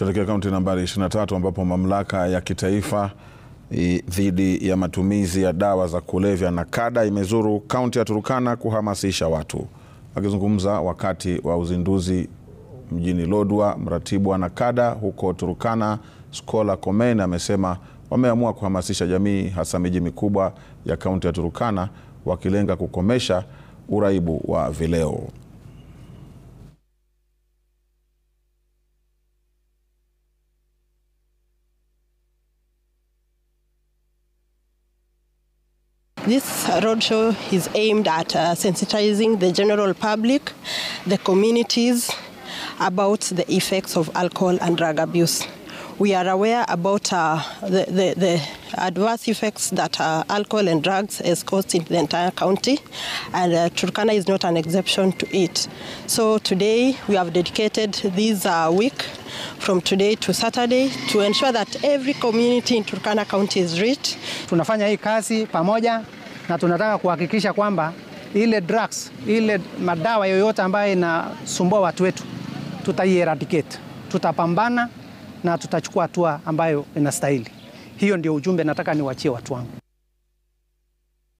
Tuelekea kaunti nambari 23 ambapo mamlaka ya kitaifa dhidi ya matumizi ya dawa za kulevya NACADA imezuru kaunti ya Turkana kuhamasisha watu. Akizungumza wakati wa uzinduzi mjini Lodwar, mratibu wa NACADA huko Turkana, Scholar Komen, amesema wameamua kuhamasisha jamii hasa miji mikubwa ya kaunti ya Turkana wakilenga kukomesha uraibu wa vileo. This roadshow is aimed at sensitizing the general public, the communities, about the effects of alcohol and drug abuse. We are aware about the adverse effects that alcohol and drugs has caused in the entire county, and Turkana is not an exception to it. So today we have dedicated this week from today to Saturday to ensure that every community in Turkana County is reached. Tunafanya hii kazi pamoja na tunataka kuhakikisha kwamba ile drugs, ile madawa yoyote ambayo inasumbua watu wetu tutai-eradicate. Tutapambana na tutachukua hatua ambayo inastahili. Hiyo ndio ujumbe nataka niwaachie watu wangu.